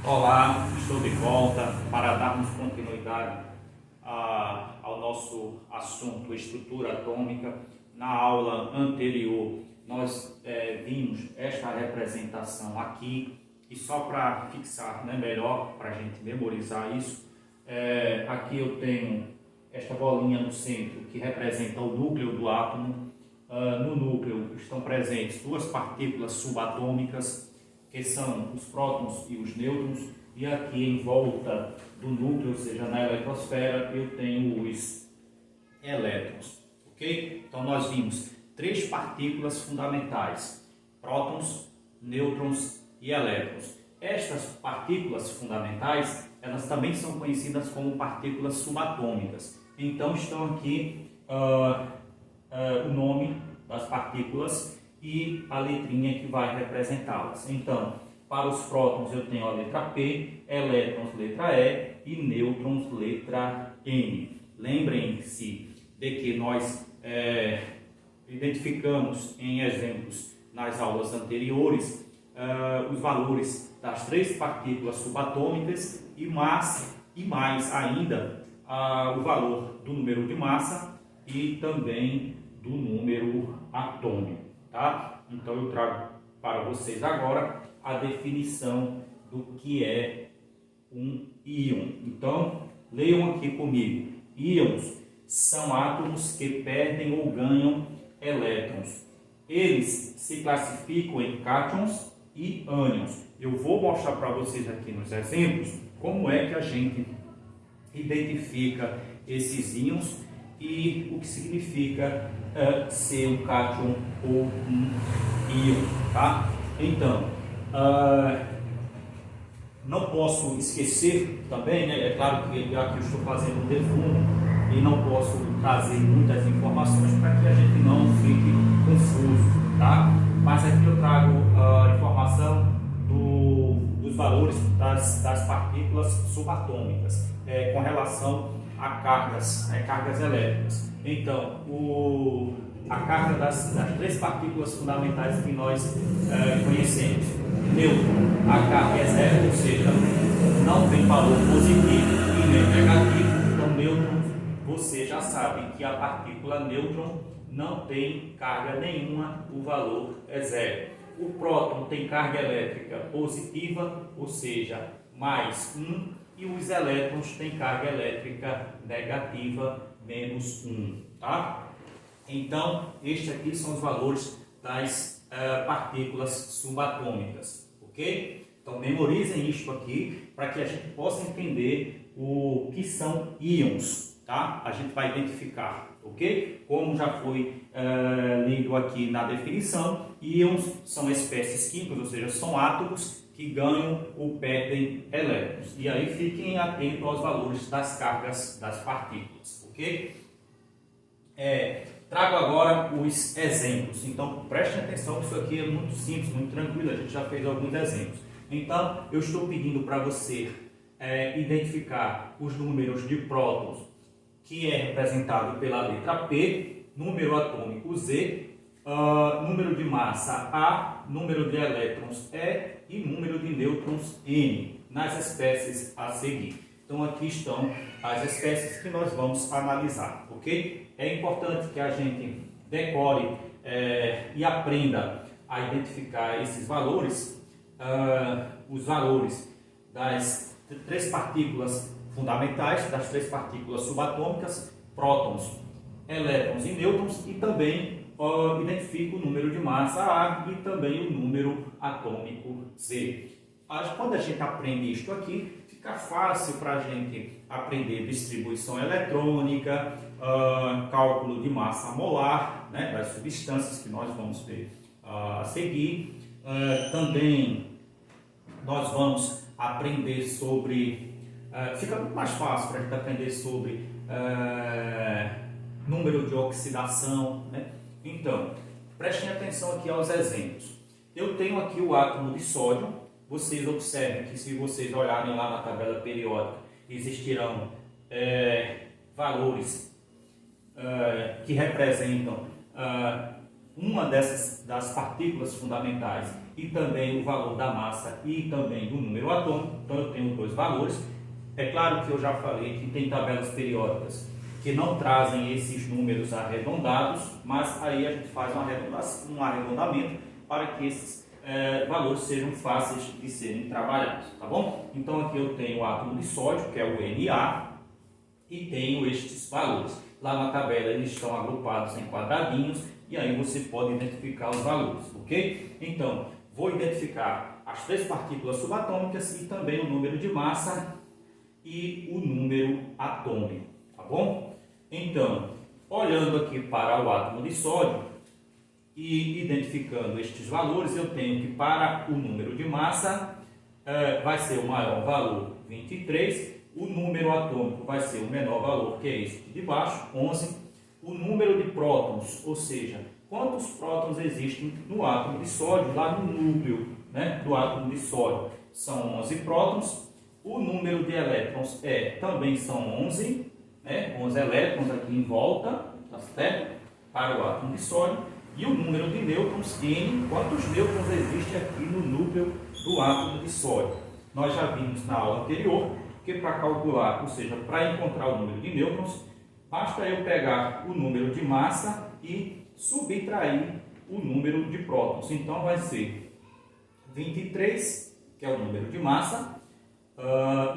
Olá, estou de volta para darmos continuidade ao nosso assunto estrutura atômica. Na aula anterior nós vimos esta representação aqui e só para fixar melhor, para a gente memorizar isso, aqui eu tenho esta bolinha no centro que representa o núcleo do átomo. No núcleo estão presentes duas partículas subatômicas, que são os prótons e os nêutrons, e aqui em volta do núcleo, ou seja, na eletrosfera, eu tenho os elétrons, ok? Então nós vimos três partículas fundamentais: prótons, nêutrons e elétrons. Estas partículas fundamentais, elas também são conhecidas como partículas subatômicas. Então estão aqui o nome das partículas e a letrinha que vai representá-las. Então, para os prótons eu tenho a letra P, elétrons letra E e nêutrons letra N. Lembrem-se de que nós identificamos em exemplos nas aulas anteriores os valores das três partículas subatômicas e mais ainda o valor do número de massa e também do número atômico. Tá? Então eu trago para vocês agora a definição do que é um íon. Então leiam aqui comigo: íons são átomos que perdem ou ganham elétrons. Eles se classificam em cátions e ânions. Eu vou mostrar para vocês aqui nos exemplos como é que a gente identifica esses íons e o que significa ser um cátion ou um íon, tá? Então, não posso esquecer também, né? É claro que aqui eu estou fazendo um resumo e não posso trazer muitas informações para que a gente não fique confuso, tá? Mas aqui eu trago a informação dos valores das partículas subatômicas com relação a cargas elétricas. Então, a carga das três partículas fundamentais que nós conhecemos. Nêutron, a carga é zero, ou seja, não tem valor positivo e nem negativo. Então, nêutron, você já sabe que a partícula nêutron não tem carga nenhuma, o valor é zero. O próton tem carga elétrica positiva, ou seja, mais 1, e os elétrons têm carga elétrica negativa, menos 1. Tá? Então, estes aqui são os valores das partículas subatômicas, ok? Então, memorizem isto aqui para que a gente possa entender o que são íons, tá? A gente vai identificar, ok? Como já foi lido aqui na definição, íons são espécies químicas, ou seja, são átomos que ganham ou perdem elétrons. E aí fiquem atentos aos valores das cargas das partículas, ok? Trago agora os exemplos. Então prestem atenção que isso aqui é muito simples, muito tranquilo, a gente já fez alguns exemplos. Então eu estou pedindo para você identificar os números de prótons, que é representado pela letra P, número atômico Z, número de massa A, número de elétrons E e número de nêutrons N, nas espécies a seguir. Então aqui estão as espécies que nós vamos analisar, ok? É importante que a gente decore e aprenda a identificar esses valores, os valores das três partículas fundamentais, das três partículas subatômicas, prótons, elétrons e nêutrons, e também identifica o número de massa A e também o número atômico Z. Quando a gente aprende isto aqui, fica fácil para a gente aprender distribuição eletrônica, cálculo de massa molar, né, das substâncias que nós vamos ver a seguir. Também nós vamos aprender sobre... fica muito mais fácil para a gente aprender sobre número de oxidação, né? Então, prestem atenção aqui aos exemplos. Eu tenho aqui o átomo de sódio. Vocês observem que, se vocês olharem lá na tabela periódica, existirão valores que representam uma das partículas fundamentais e também o valor da massa e também do número atômico. Então eu tenho dois valores. É claro que eu já falei que tem tabelas periódicas que não trazem esses números arredondados, mas aí a gente faz um arredondamento para que esses valores sejam fáceis de serem trabalhados, tá bom? Então aqui eu tenho o átomo de sódio, que é o Na, e tenho estes valores. Lá na tabela eles estão agrupados em quadradinhos e aí você pode identificar os valores, ok? Então, vou identificar as três partículas subatômicas e também o número de massa e o número atômico, tá bom? Então, olhando aqui para o átomo de sódio e identificando estes valores, eu tenho que para o número de massa vai ser o maior valor, 23, o número atômico vai ser o menor valor, que é esse de baixo, 11, o número de prótons, ou seja, quantos prótons existem no átomo de sódio, lá no núcleo, né, do átomo de sódio, são 11 prótons, o número de elétrons também são 11, né, 11 elétrons aqui em volta, tá certo? Para o átomo de sódio, e o número de nêutrons, N, quantos nêutrons existem aqui no núcleo do átomo de sódio. Nós já vimos na aula anterior que para calcular, ou seja, para encontrar o número de nêutrons, basta eu pegar o número de massa e subtrair o número de prótons. Então vai ser 23, que é o número de massa,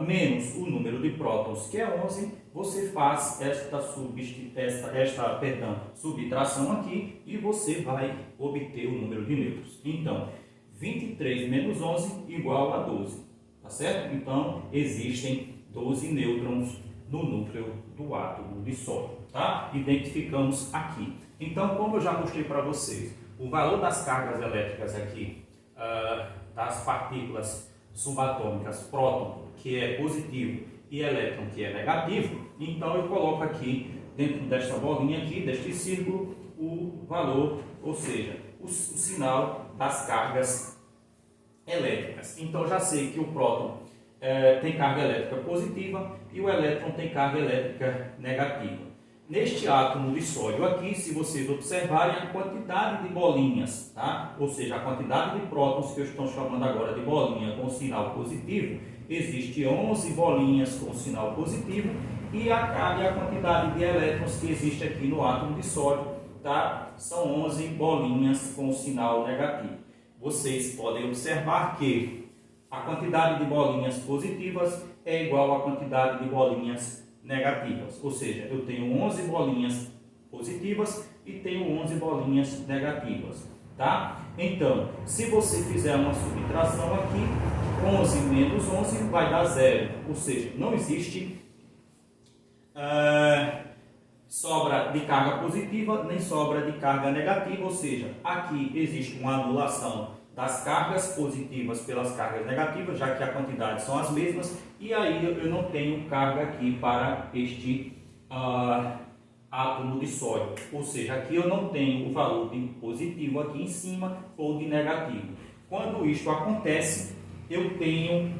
menos o número de prótons, que é 11, você faz esta subtração aqui e você vai obter o número de nêutrons. Então, 23 menos 11 igual a 12, tá certo? Então, existem 12 nêutrons no núcleo do átomo de sódio, tá? Identificamos aqui. Então, como eu já mostrei para vocês, o valor das cargas elétricas aqui, das partículas subatômicas, próton, que é positivo, e elétron, que é negativo, então eu coloco aqui, dentro desta bolinha aqui, deste círculo, o valor, ou seja, o sinal das cargas elétricas. Então já sei que o próton tem carga elétrica positiva e o elétron tem carga elétrica negativa. Neste átomo de sódio aqui, se vocês observarem a quantidade de bolinhas, tá? Ou seja, a quantidade de prótons que eu estou chamando agora de bolinha com sinal positivo, existe 11 bolinhas com sinal positivo e a quantidade de elétrons que existe aqui no átomo de sódio, tá? São 11 bolinhas com sinal negativo. Vocês podem observar que a quantidade de bolinhas positivas é igual à quantidade de bolinhas negativas, ou seja, eu tenho 11 bolinhas positivas e tenho 11 bolinhas negativas, tá? Então, se você fizer uma subtração aqui, 11 menos 11 vai dar 0, ou seja, não existe sobra de carga positiva nem sobra de carga negativa, ou seja, aqui existe uma anulação das cargas positivas pelas cargas negativas, já que a quantidade são as mesmas, e aí eu não tenho carga aqui para este átomo de sódio, ou seja, aqui eu não tenho o valor de positivo aqui em cima ou de negativo. Quando isto acontece, eu tenho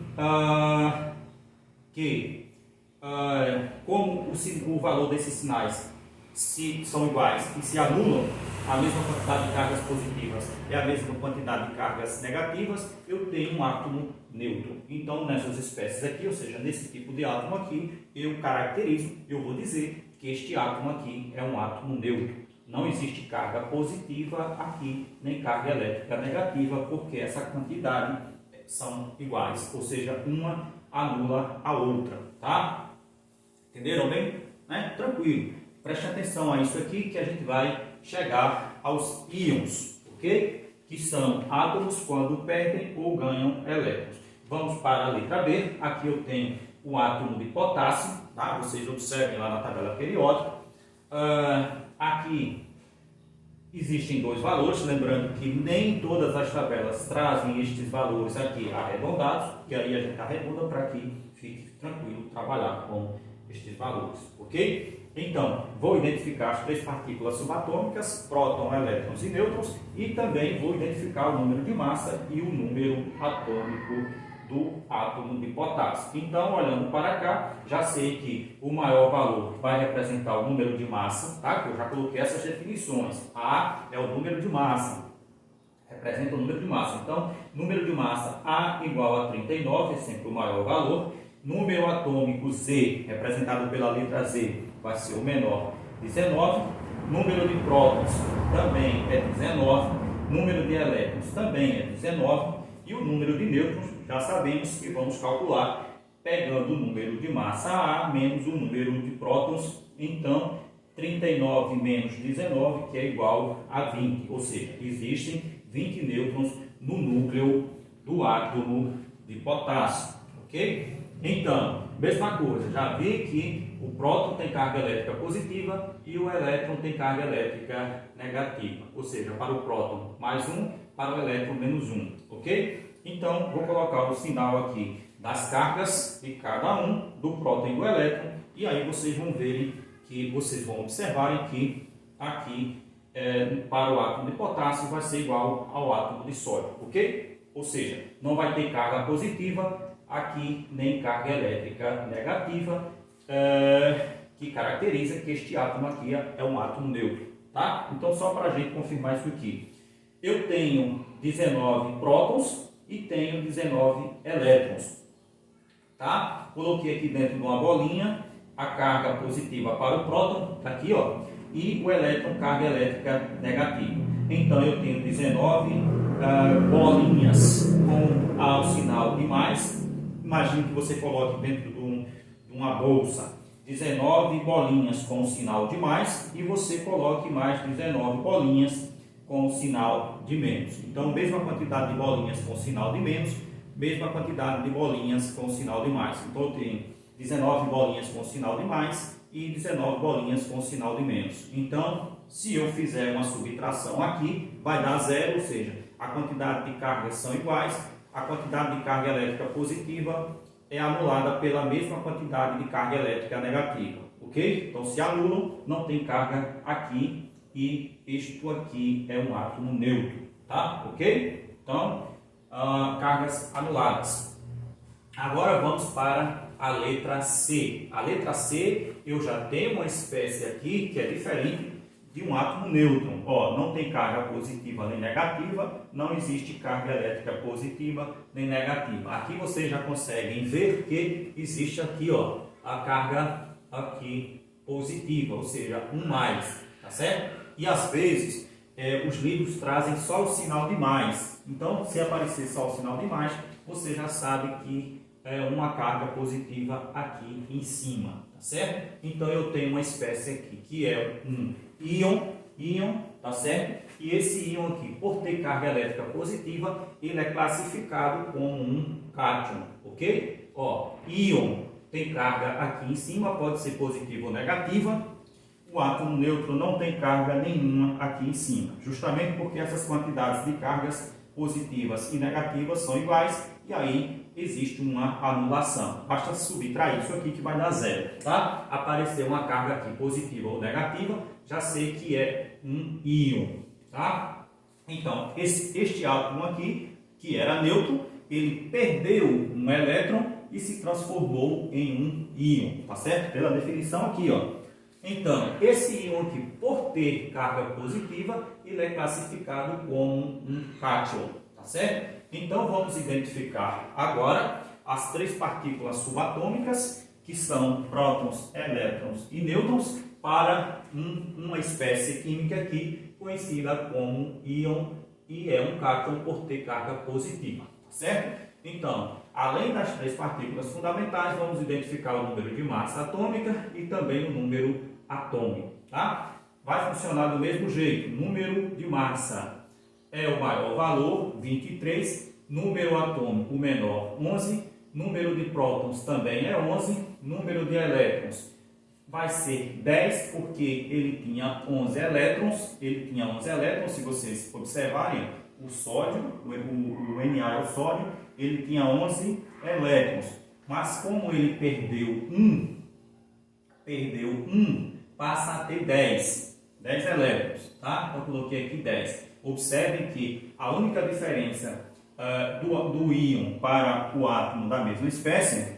como o valor desses sinais se são iguais e se anulam, a mesma quantidade de cargas positivas é a mesma quantidade de cargas negativas, eu tenho um átomo neutro. Então, nessas espécies aqui, ou seja, nesse tipo de átomo aqui, eu caracterizo, eu vou dizer que este átomo aqui é um átomo neutro. Não existe carga positiva aqui, nem carga elétrica negativa, porque essa quantidade são iguais, ou seja, uma anula a outra, tá? Entenderam bem? Né? Tranquilo. Preste atenção a isso aqui que a gente vai chegar aos íons, ok? Que são átomos quando perdem ou ganham elétrons. Vamos para a letra B. Aqui eu tenho o átomo de potássio, tá? Vocês observem lá na tabela periódica. Aqui existem dois valores, lembrando que nem todas as tabelas trazem estes valores aqui arredondados, que aí a gente arredonda para que fique tranquilo trabalhar com estes valores, ok? Então, vou identificar as três partículas subatômicas, próton, elétrons e nêutrons, e também vou identificar o número de massa e o número atômico do átomo de potássio. Então, olhando para cá, já sei que o maior valor vai representar o número de massa, tá? Que eu já coloquei essas definições. A é o número de massa, representa o número de massa. Então, número de massa A igual a 39, é sempre o maior valor. Número atômico Z, representado pela letra Z, vai ser o menor, 19. Número de prótons também é 19. Número de elétrons também é 19. E o número de nêutrons, já sabemos que vamos calcular pegando o número de massa A menos o número de prótons. Então, 39 menos 19, que é igual a 20. Ou seja, existem 20 nêutrons no núcleo do átomo de potássio. Ok? Então, mesma coisa, já vi que o próton tem carga elétrica positiva e o elétron tem carga elétrica negativa. Ou seja, para o próton mais 1, para o elétron menos 1. Ok? Então, vou colocar o sinal aqui das cargas de cada um, do próton e do elétron, e aí vocês vão verem que vocês vão observarem que aqui para o átomo de potássio vai ser igual ao átomo de sódio. Ok? Ou seja, não vai ter carga positiva aqui, nem carga elétrica negativa, que caracteriza que este átomo aqui é um átomo neutro, tá? Então, só para a gente confirmar isso aqui, eu tenho 19 prótons e tenho 19 elétrons, tá? Coloquei aqui dentro de uma bolinha a carga positiva para o próton, tá aqui, ó, e o elétron, carga elétrica negativa. Então, eu tenho 19 bolinhas com o sinal de mais. Imagine que você coloque dentro de uma bolsa 19 bolinhas com o sinal de mais e você coloque mais 19 bolinhas com o sinal de menos. Então, mesma quantidade de bolinhas com o sinal de menos, mesma quantidade de bolinhas com o sinal de mais. Então, eu tenho 19 bolinhas com o sinal de mais e 19 bolinhas com o sinal de menos. Então, se eu fizer uma subtração aqui, vai dar zero, ou seja, a quantidade de cargas são iguais. A quantidade de carga elétrica positiva é anulada pela mesma quantidade de carga elétrica negativa, ok? Então, se anulam, não tem carga aqui e isto aqui é um átomo neutro, tá? Ok? Então, cargas anuladas. Agora vamos para a letra C. A letra C, eu já tenho uma espécie aqui que é diferente de um átomo nêutron. Ó, não tem carga positiva nem negativa, não existe carga elétrica positiva nem negativa. Aqui vocês já conseguem ver que existe aqui, ó, a carga aqui positiva, ou seja, um mais, tá certo? E às vezes os livros trazem só o sinal de mais. Então, se aparecer só o sinal de mais, você já sabe que é uma carga positiva aqui em cima, tá certo? Então, eu tenho uma espécie aqui que é um íon, tá certo? E esse íon aqui, por ter carga elétrica positiva, ele é classificado como um cátion, ok? Ó, íon tem carga aqui em cima, pode ser positiva ou negativa. O átomo neutro não tem carga nenhuma aqui em cima, justamente porque essas quantidades de cargas positivas e negativas são iguais, e aí existe uma anulação. Basta subtrair isso aqui que vai dar zero, tá? Apareceu uma carga aqui positiva ou negativa, já sei que é um íon, tá? Então, este átomo aqui, que era neutro, ele perdeu um elétron e se transformou em um íon, tá certo? Pela definição aqui, ó. Então, esse íon aqui, por ter carga positiva, ele é classificado como um cátion, tá certo? Então, vamos identificar agora as três partículas subatômicas, que são prótons, elétrons e nêutrons, para uma espécie química aqui, conhecida como íon, e é um cátion por ter carga positiva, tá certo? Então, além das três partículas fundamentais, vamos identificar o número de massa atômica e também o número atômico, tá? Vai funcionar do mesmo jeito. Número de massa é o maior valor, 23. Número atômico, o menor, 11. Número de prótons também é 11. Número de elétrons vai ser 10, porque ele tinha 11 elétrons. Ele tinha 11 elétrons, se vocês observarem, o sódio, o Na é o sódio, ele tinha 11 elétrons. Mas como ele perdeu um, passa a ter 10 elétrons, tá? Então, eu coloquei aqui 10. Observem que a única diferença do íon para o átomo da mesma espécie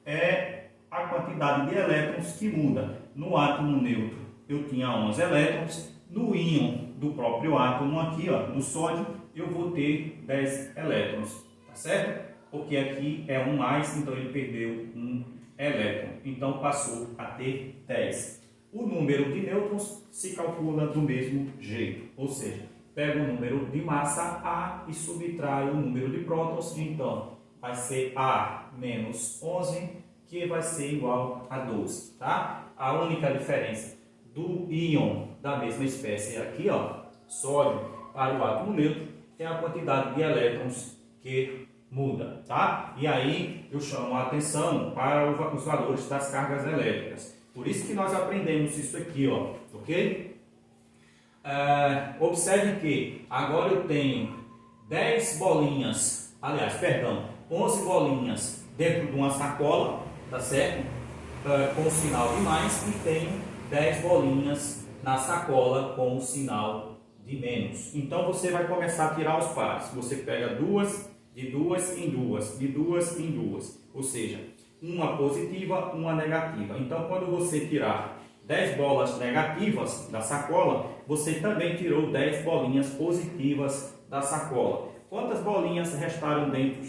é a quantidade de elétrons que muda. No átomo neutro eu tinha 11 elétrons, no íon do próprio átomo aqui, ó, do sódio, eu vou ter 10 elétrons, tá certo? Porque aqui é um mais, então ele perdeu um elétron, então passou a ter 10. O número de nêutrons se calcula do mesmo jeito, ou seja, pega o número de massa A e subtrai o número de prótons, então vai ser A menos 11, que vai ser igual a 12, tá? A única diferença do íon da mesma espécie aqui, ó, sódio, para o átomo neutro, é a quantidade de elétrons que muda, tá? E aí eu chamo a atenção para os valores das cargas elétricas. Por isso que nós aprendemos isso aqui, ó, ok? Observe que agora eu tenho 10 bolinhas, 11 bolinhas dentro de uma sacola, tá certo? Com o sinal de mais, e tenho 10 bolinhas na sacola com o sinal de menos. Então você vai começar a tirar os pares. Você pega duas, de duas em duas, de duas em duas. Ou seja, uma positiva, uma negativa. Então quando você tirar 10 bolas negativas da sacola, você também tirou 10 bolinhas positivas da sacola. Quantas bolinhas restaram dentro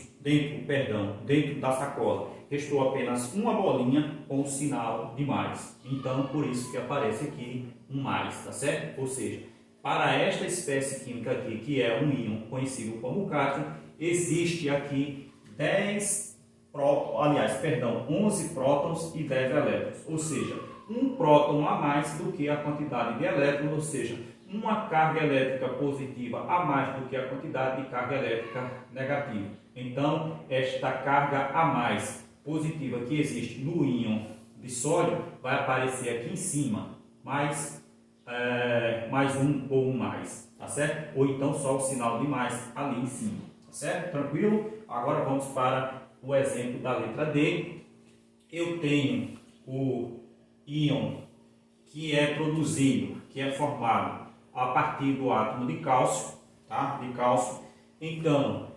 da sacola? Restou apenas uma bolinha com o sinal de mais. Então, por isso que aparece aqui um mais, tá certo? Ou seja, para esta espécie química aqui, que é um íon conhecido como cátion, existe aqui 11 prótons e 10 elétrons. Ou seja, um próton a mais do que a quantidade de elétrons, ou seja, uma carga elétrica positiva a mais do que a quantidade de carga elétrica negativa. Então, esta carga a mais positiva que existe no íon de sódio vai aparecer aqui em cima, mais um ou um mais, tá certo? Ou então só o sinal de mais ali em cima, tá certo? Tranquilo? Agora vamos para o exemplo da letra D. Eu tenho o íon que é produzido, que é formado a partir do átomo de cálcio, tá? De cálcio. Então,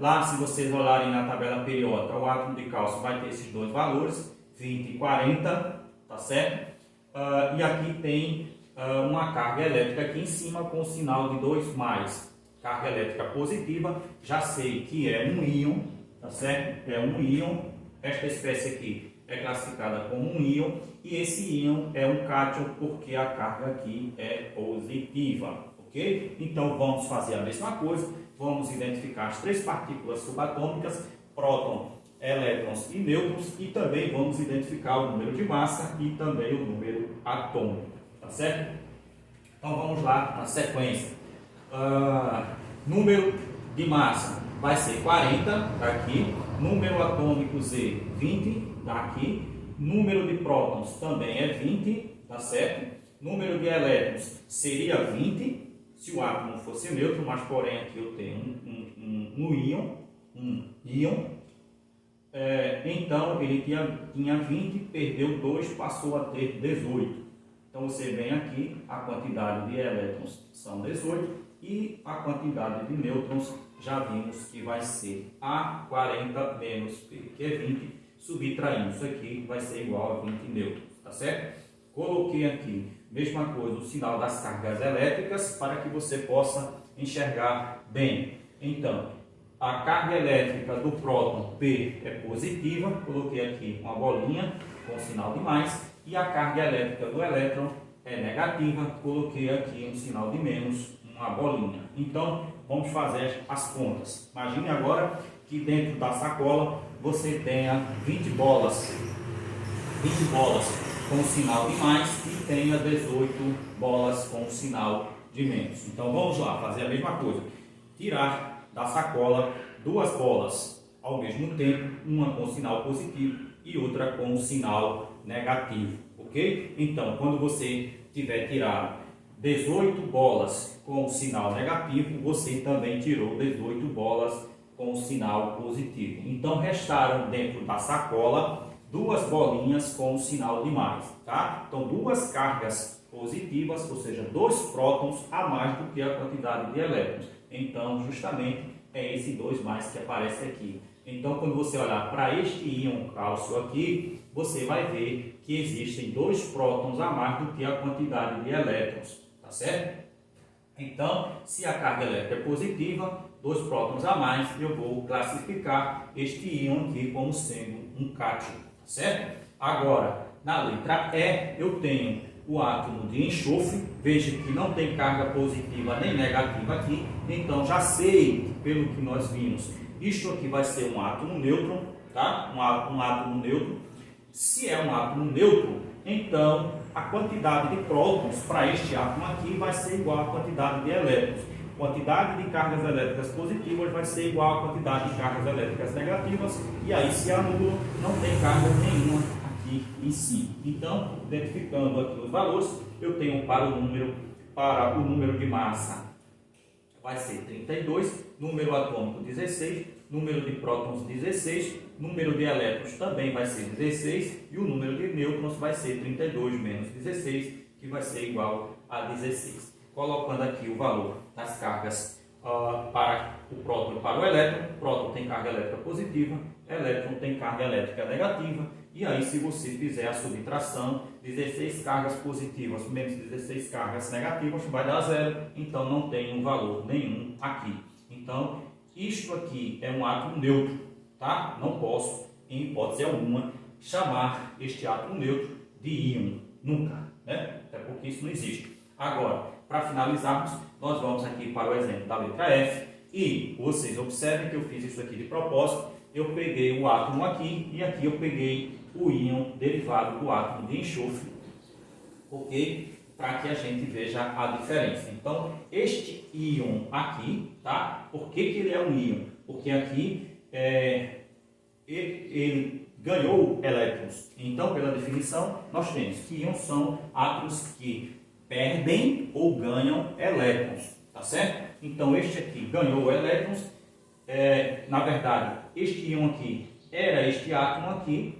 lá se vocês olharem na tabela periódica, o átomo de cálcio vai ter esses dois valores, 20 e 40, tá certo? E aqui tem uma carga elétrica aqui em cima com o sinal de 2 mais. Carga elétrica positiva, já sei que é um íon, tá certo? É um íon. Esta espécie aqui é classificada como um íon, e esse íon é um cátion porque a carga aqui é positiva, ok? Então vamos fazer a mesma coisa, vamos identificar as 3 partículas subatômicas, próton, elétrons e nêutrons, e também vamos identificar o número de massa e também o número atômico, tá certo? Então vamos lá na sequência. Número de massa vai ser 40, tá aqui. Número atômico Z, 20, tá aqui. Número de prótons também é 20, tá certo? Número de elétrons seria 20, se o átomo fosse neutro, mas porém aqui eu tenho um íon. Então ele tinha 20, perdeu 2, passou a ter 18. Então você vem aqui, a quantidade de elétrons são 18 e a quantidade de nêutrons já vimos que vai ser A40 menos P, que é 20, subtraindo isso aqui vai ser igual a 20 nêutrons, tá certo? Coloquei aqui, mesma coisa, o sinal das cargas elétricas para que você possa enxergar bem. Então, a carga elétrica do próton P é positiva, coloquei aqui uma bolinha com sinal de mais, e a carga elétrica do elétron é negativa, coloquei aqui um sinal de menos, uma bolinha. Então, vamos fazer as contas. Imagine agora que dentro da sacola você tenha 20 bolas com sinal de mais e tenha 18 bolas com sinal de menos. Então, vamos lá, fazer a mesma coisa. Tirar da sacola 2 bolas ao mesmo tempo, uma com sinal positivo e outra com sinal negativo, ok? Então, quando você tiver tirado 18 bolas com sinal negativo, você também tirou 18 bolas com sinal positivo. Então, restaram dentro da sacola 2 bolinhas com sinal de mais, tá? Então, 2 cargas positivas, ou seja, 2 prótons a mais do que a quantidade de elétrons. Então, justamente, é esse 2+ que aparece aqui. Então, quando você olhar para este íon cálcio aqui, você vai ver que existem 2 prótons a mais do que a quantidade de elétrons, tá certo? Então, se a carga elétrica é positiva, 2 prótons a mais, eu vou classificar este íon aqui como sendo um cátion, tá certo? Agora, na letra E, eu tenho o átomo de enxofre. Veja que não tem carga positiva nem negativa aqui, então já sei que, pelo que nós vimos, isto aqui vai ser um átomo nêutron, tá? Um átomo neutro. Se é um átomo neutro, então a quantidade de prótons para este átomo aqui vai ser igual à quantidade de elétrons. Quantidade de cargas elétricas positivas vai ser igual à quantidade de cargas elétricas negativas, e aí se anula, não tem carga nenhuma aqui em si. Então, identificando aqui os valores, eu tenho para o número de massa vai ser 32, número atômico 16, número de prótons 16, número de elétrons também vai ser 16 e o número de nêutrons vai ser 32 menos 16, que vai ser igual a 16. Colocando aqui o valor das cargas para o próton e para o elétron, o próton tem carga elétrica positiva, elétron tem carga elétrica negativa, e aí se você fizer a subtração, 16 cargas positivas menos 16 cargas negativas vai dar 0, então não tem um valor nenhum aqui. Então, isto aqui é um átomo neutro, tá? Não posso, em hipótese alguma, chamar este átomo neutro de íon, nunca, né? Até porque isso não existe. Agora, para finalizarmos, nós vamos aqui para o exemplo da letra F, e vocês observem que eu fiz isso aqui de propósito. Eu peguei o átomo aqui, e aqui eu peguei o íon derivado do átomo de enxofre, ok? Para que a gente veja a diferença. Então, este íon aqui, tá? Por que ele é um íon? Porque aqui ele ganhou elétrons. Então, pela definição, nós temos que íons são átomos que perdem ou ganham elétrons, tá certo? Então, este aqui ganhou elétrons. Na verdade, este íon aqui era este átomo aqui,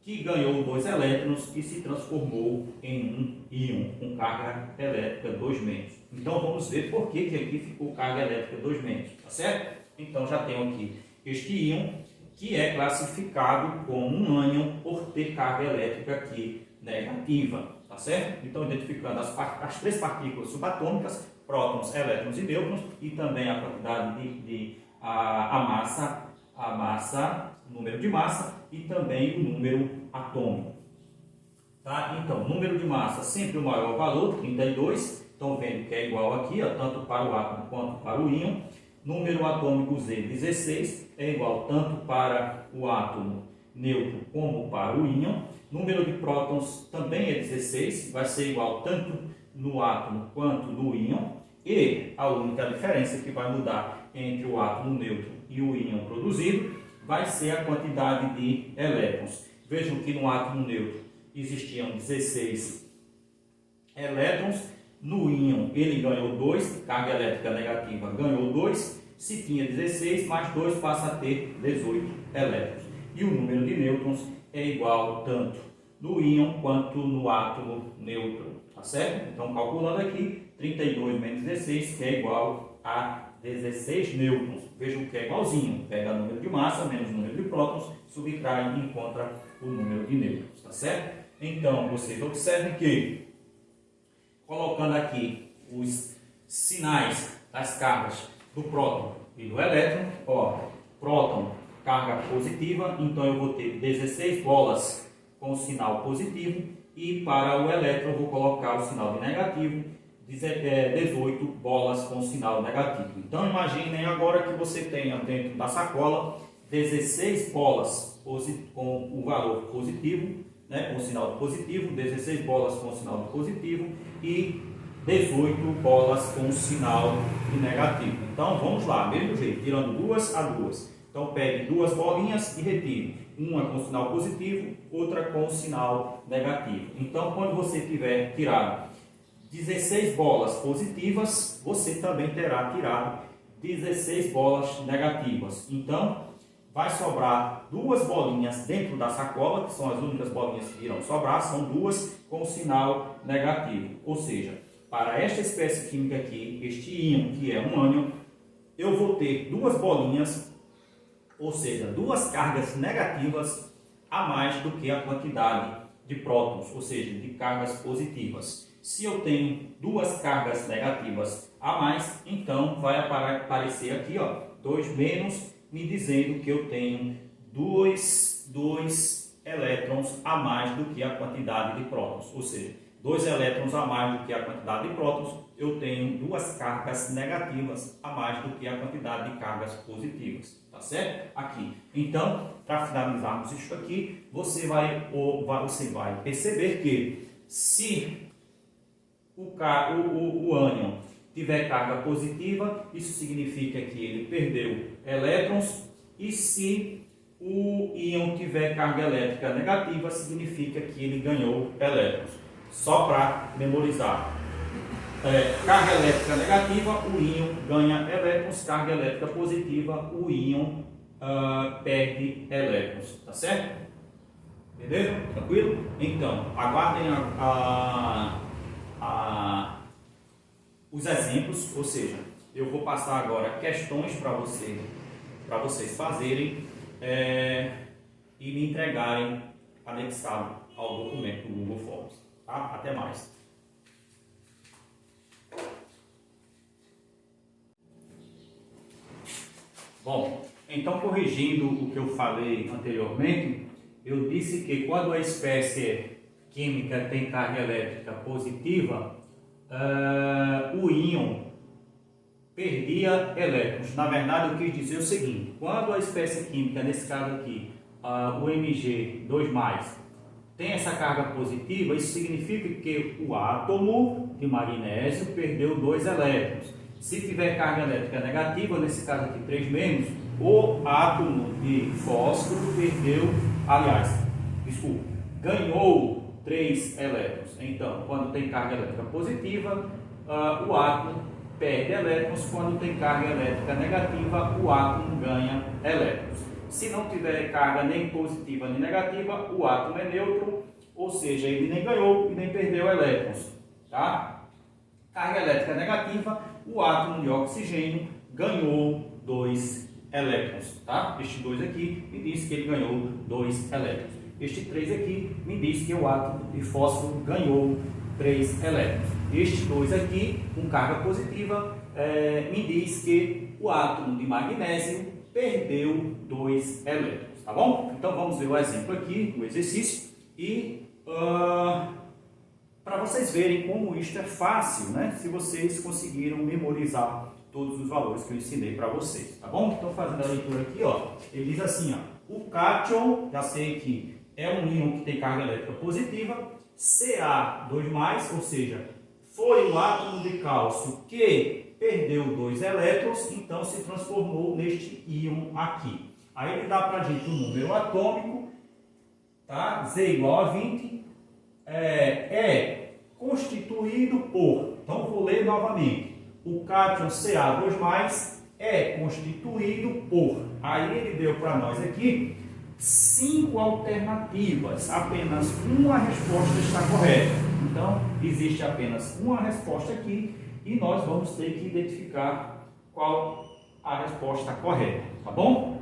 que ganhou 2 elétrons e se transformou em um íon com carga elétrica 2-. Então vamos ver por que aqui ficou carga elétrica 2-, tá certo? Então já tenho aqui este íon, que é classificado como um ânion por ter carga elétrica aqui negativa, tá certo? Então identificando as 3 partículas subatômicas, prótons, elétrons e nêutrons, e também a quantidade a massa, o número de massa e também o número atômico. Tá? Então, número de massa sempre o maior valor, 32. Estão vendo que é igual aqui, ó, tanto para o átomo quanto para o íon. Número atômico Z, 16, é igual tanto para o átomo neutro como para o íon. Número de prótons também é 16, vai ser igual tanto no átomo quanto no íon. E a única diferença que vai mudar entre o átomo neutro e o íon produzido vai ser a quantidade de elétrons. Vejam que no átomo neutro existiam 16 elétrons, no íon ele ganhou 2, carga elétrica negativa ganhou 2, se tinha 16, mais 2 passa a ter 18 elétrons. E o número de nêutrons é igual tanto no íon quanto no átomo neutro, tá certo? Então, calculando aqui, 32 menos 16, que é igual a 16 nêutrons. Vejam que é igualzinho. Pega o número de massa menos o número de prótons, subtrai e encontra o número de nêutrons, tá certo? Então, vocês observem que, colocando aqui os sinais das cargas do próton e do elétron, ó, próton, carga positiva, então eu vou ter 16 bolas com o sinal positivo, e para o elétron eu vou colocar o sinal de negativo, 18 bolas com sinal negativo. Então imaginem agora que você tenha dentro da sacola 16 bolas com o valor positivo, né, com o sinal positivo, 16 bolas com o sinal positivo e 18 bolas com o sinal de negativo. Então vamos lá, mesmo jeito, tirando duas a duas. Então pegue 2 bolinhas e retire. Uma com sinal positivo, outra com sinal negativo. Então quando você tiver tirado 16 bolas positivas, você também terá tirado 16 bolas negativas. Então, vai sobrar 2 bolinhas dentro da sacola, que são as únicas bolinhas que irão sobrar, são 2 com sinal negativo. Ou seja, para esta espécie química aqui, este íon, que é um ânion, eu vou ter duas bolinhas, ou seja, duas cargas negativas a mais do que a quantidade de prótons, ou seja, de cargas positivas. Se eu tenho duas cargas negativas a mais, então vai aparecer aqui, ó, 2 menos, me dizendo que eu tenho dois elétrons a mais do que a quantidade de prótons, ou seja, 2 elétrons a mais do que a quantidade de prótons, eu tenho duas cargas negativas a mais do que a quantidade de cargas positivas, tá certo? Aqui. Então, para finalizarmos isso aqui, você vai perceber que se o ânion tiver carga positiva, isso significa que ele perdeu elétrons, e se o íon tiver carga elétrica negativa, significa que ele ganhou elétrons. Só para memorizar. Carga elétrica negativa, o íon ganha elétrons. Carga elétrica positiva, o íon perde elétrons. Tá certo? Beleza? Tranquilo? Então, aguardem os exemplos, ou seja, eu vou passar agora questões para vocês fazerem e me entregarem anexado ao documento do Google Forms. Tá? Até mais. Bom, então corrigindo o que eu falei anteriormente, eu disse que quando a espécie química tem carga elétrica positiva, o íon perdia elétrons. Na verdade, eu quis dizer o seguinte: quando a espécie química, nesse caso aqui, o Mg2+, tem essa carga positiva, isso significa que o átomo de magnésio perdeu 2 elétrons. Se tiver carga elétrica negativa, nesse caso aqui 3-, o átomo de fósforo ganhou 3 elétrons. Então, quando tem carga elétrica positiva, o átomo perde elétrons. Quando tem carga elétrica negativa, o átomo ganha elétrons. Se não tiver carga nem positiva nem negativa, o átomo é neutro, ou seja, ele nem ganhou e nem perdeu elétrons. Tá? Carga elétrica negativa, o átomo de oxigênio ganhou 2 elétrons. Tá? Este 2 aqui me diz que ele ganhou 2 elétrons. Este 3 aqui me diz que o átomo de fósforo ganhou 3 elétrons. Este 2 aqui, com carga positiva, me diz que o átomo de magnésio perdeu 2 elétrons. Tá bom? Então vamos ver o exemplo aqui, o exercício, e para vocês verem como isto é fácil, né? Se vocês conseguiram memorizar todos os valores que eu ensinei para vocês, tá bom? Então fazendo a leitura aqui, ó, ele diz assim, ó, o cátion, já sei que é um íon que tem carga elétrica positiva, Ca2+, ou seja, foi um átomo de cálcio que perdeu 2 elétrons, então se transformou neste íon aqui. Aí ele dá para a gente um número atômico, tá? Z igual a 20, é constituído por, então vou ler novamente, o cátion Ca2+, é constituído por, aí ele deu para nós aqui 5 alternativas, apenas uma resposta está correta. Então, existe apenas uma resposta aqui e nós vamos ter que identificar qual a resposta correta, tá bom?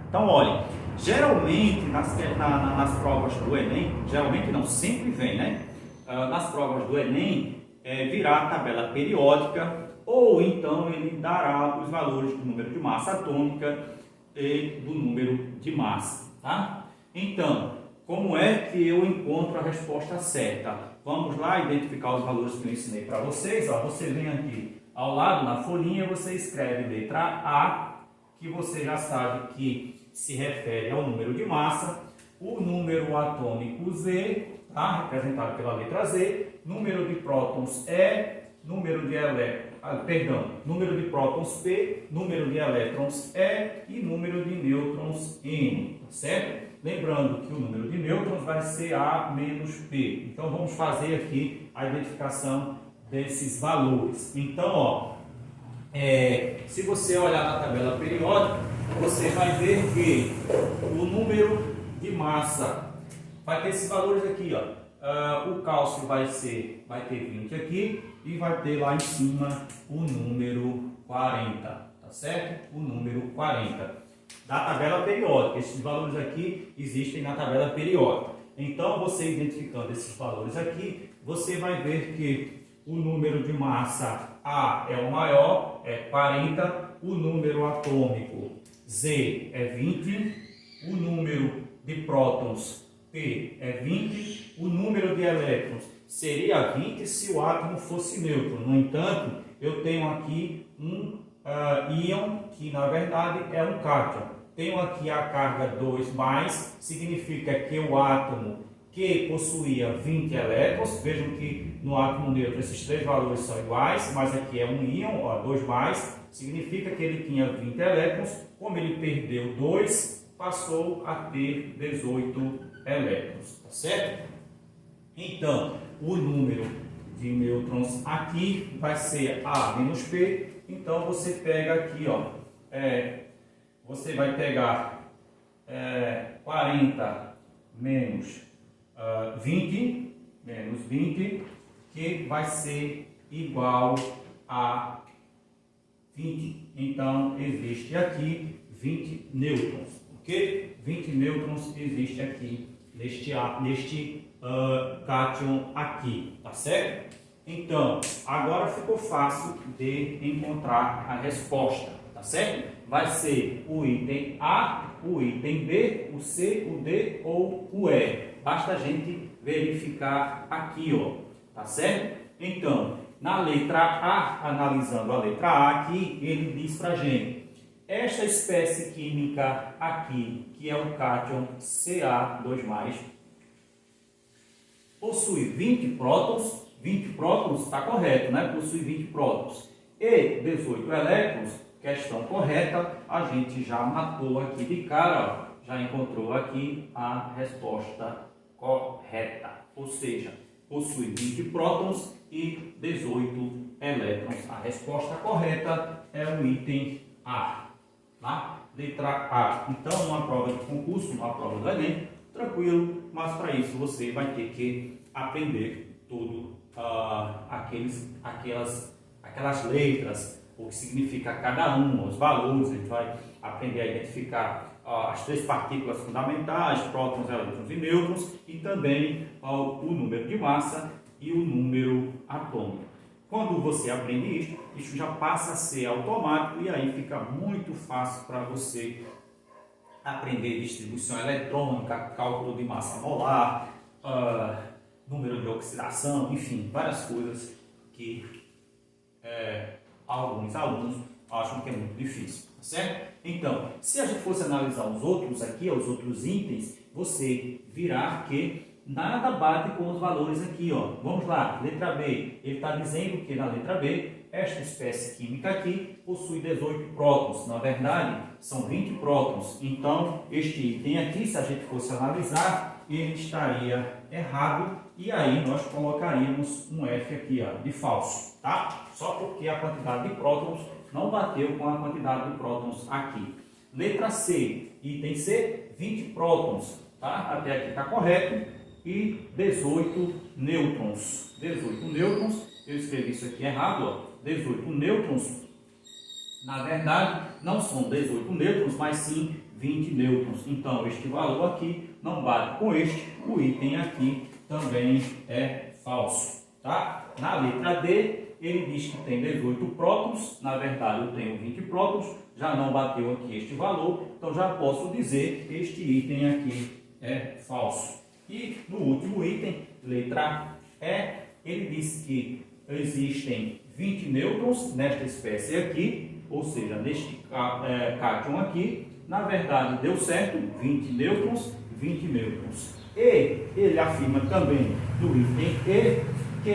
Então, olha, geralmente nas provas do Enem, geralmente não, sempre vem, né? Nas provas do Enem, virá a tabela periódica, ou então ele dará os valores do número de massa atômica e do número de massa, tá? Então, como é que eu encontro a resposta certa? Vamos lá identificar os valores que eu ensinei para vocês. Ó, você vem aqui ao lado na folhinha, você escreve letra A, que você já sabe que se refere ao número de massa, o número atômico Z, tá? Representado pela letra Z, número de prótons E, número de prótons P, número de elétrons E e número de nêutrons N, tá certo? Lembrando que o número de nêutrons vai ser A menos P. Então vamos fazer aqui a identificação desses valores. Então, ó, se você olhar na tabela periódica, você vai ver que o número de massa vai ter esses valores aqui, ó. O cálcio vai ter 20 aqui e vai ter lá em cima o número 40, tá tá certo? O número 40. Da tabela periódica, esses valores aqui existem na tabela periódica. Então, você identificando esses valores aqui, você vai ver que o número de massa A é o maior, é 40, o número atômico Z é 20, o número de prótons P é 20, o número de elétrons seria 20 se o átomo fosse neutro. No entanto, eu tenho aqui um íon que na verdade é um cátion. Tenho aqui a carga 2+, significa que o átomo que possuía 20 elétrons, vejam que no átomo neutro esses três valores são iguais, mas aqui é um íon, 2+, significa que ele tinha 20 elétrons, como ele perdeu 2, passou a ter 18 elétrons, tá certo? Então, o número de nêutrons aqui vai ser A menos P, então você pega aqui, você vai pegar 40 menos 20, que vai ser igual a 20. Então, existe aqui 20 nêutrons, ok? 20 nêutrons existe aqui neste cátion aqui, tá certo? Então, agora ficou fácil de encontrar a resposta, tá certo? Vai ser o item A, o item B, o C, o D ou o E. Basta a gente verificar aqui, tá certo? Então, na letra A, analisando a letra A aqui, ele diz pra gente, esta espécie química aqui, que é o cátion Ca2+, possui 20 prótons, 20 prótons está correto, né? Possui 20 prótons e 18 elétrons, questão correta, a gente já matou aqui de cara, já encontrou aqui a resposta correta, ou seja, possui 20 prótons e 18 elétrons. A resposta correta é o item A, tá? Letra A. Então, numa prova de concurso, numa prova do Enem, tranquilo, mas para isso você vai ter que aprender tudo, aquelas letras, o que significa cada um, os valores, a gente vai aprender a identificar as três partículas fundamentais, prótons, elétrons e nêutrons, e também o número de massa e o número atômico. Quando você aprende isso já passa a ser automático e aí fica muito fácil para você aprender distribuição eletrônica, cálculo de massa molar, número de oxidação, enfim, várias coisas que alguns alunos acham que é muito difícil, tá certo? Então, se a gente fosse analisar os outros aqui, os outros itens, você virá que nada bate com os valores aqui, Vamos lá, letra B. Ele está dizendo que na letra B, esta espécie química aqui possui 18 prótons. Na verdade, são 20 prótons. Então, este item aqui, se a gente fosse analisar, ele estaria errado. E aí, nós colocaríamos um F aqui, de falso, tá? Só porque a quantidade de prótons não bateu com a quantidade de prótons aqui. Letra C, item C, 20 prótons, tá? Até aqui está correto. E 18 nêutrons. 18 nêutrons, eu escrevi isso aqui errado, 18 nêutrons, na verdade, não são 18 nêutrons, mas sim 20 nêutrons. Então, este valor aqui não bate com este, o item aqui também é falso, tá? Na letra D, ele diz que tem 18 prótons, na verdade eu tenho 20 prótons, já não bateu aqui este valor, então já posso dizer que este item aqui é falso. E no último item, letra E, ele diz que existem 20 nêutrons nesta espécie aqui, ou seja, neste cátion aqui. Na verdade, deu certo, 20 nêutrons, 20 nêutrons. E ele afirma também no item E que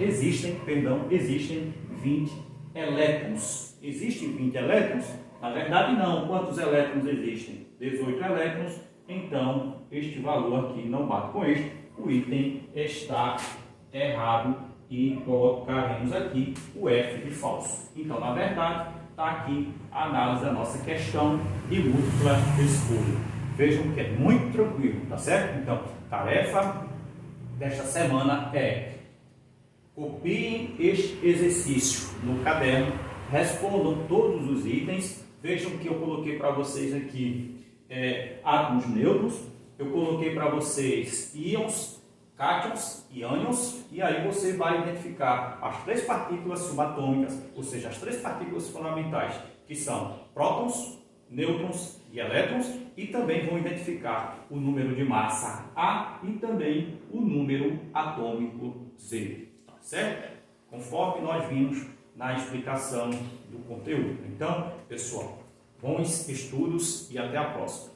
existem 20 elétrons. Existem 20 elétrons? Na verdade, não. Quantos elétrons existem? 18 elétrons. Então, este valor aqui não bate com este, o item está errado e colocaremos aqui o F de falso. Então, na verdade, está aqui a análise da nossa questão de múltipla escolha. Vejam que é muito tranquilo, tá certo? Então, tarefa desta semana é: copiem este exercício no caderno, respondam todos os itens. Vejam que eu coloquei para vocês aqui átomos neutros, eu coloquei para vocês íons, cátions e ânions, e aí você vai identificar as 3 partículas subatômicas, ou seja, as 3 partículas fundamentais, que são prótons, nêutrons e elétrons, e também vão identificar o número de massa A e também o número atômico Z, tá certo? Conforme nós vimos na explicação do conteúdo. Então, pessoal, bons estudos e até a próxima.